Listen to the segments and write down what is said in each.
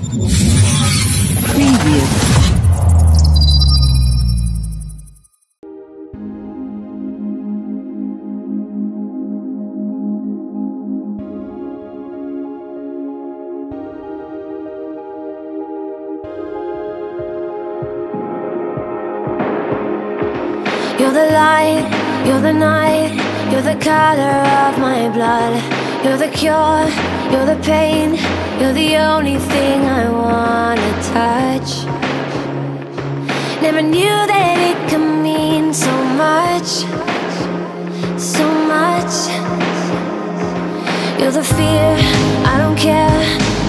Preview. You're the light, you're the night, you're the color of my blood. You're the cure, you're the pain, you're the only thing I wanna touch. Never knew that it could mean so much, so much. You're the fear, I don't care,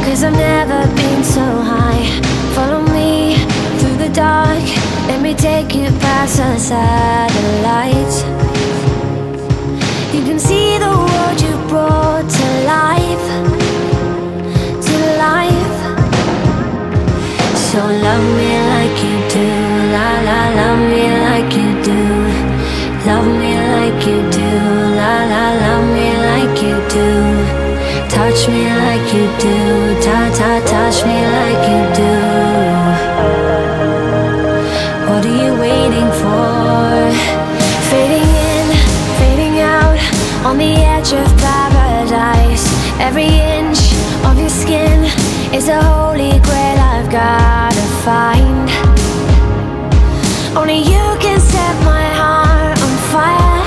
'cause I've never been so high. Follow me through the dark, let me take you past the satellites. You can see the world you brought to life, to life. So love me like you do, la la, love me like you do. Love me like you do, la la, love me like you do. Touch me like you do, ta ta, touch me like you do. What are you waiting for? Fading in, fading out, on the edge of paradise. Every inch of your skin is a holy grail I've gotta find. Only you can set my heart on fire.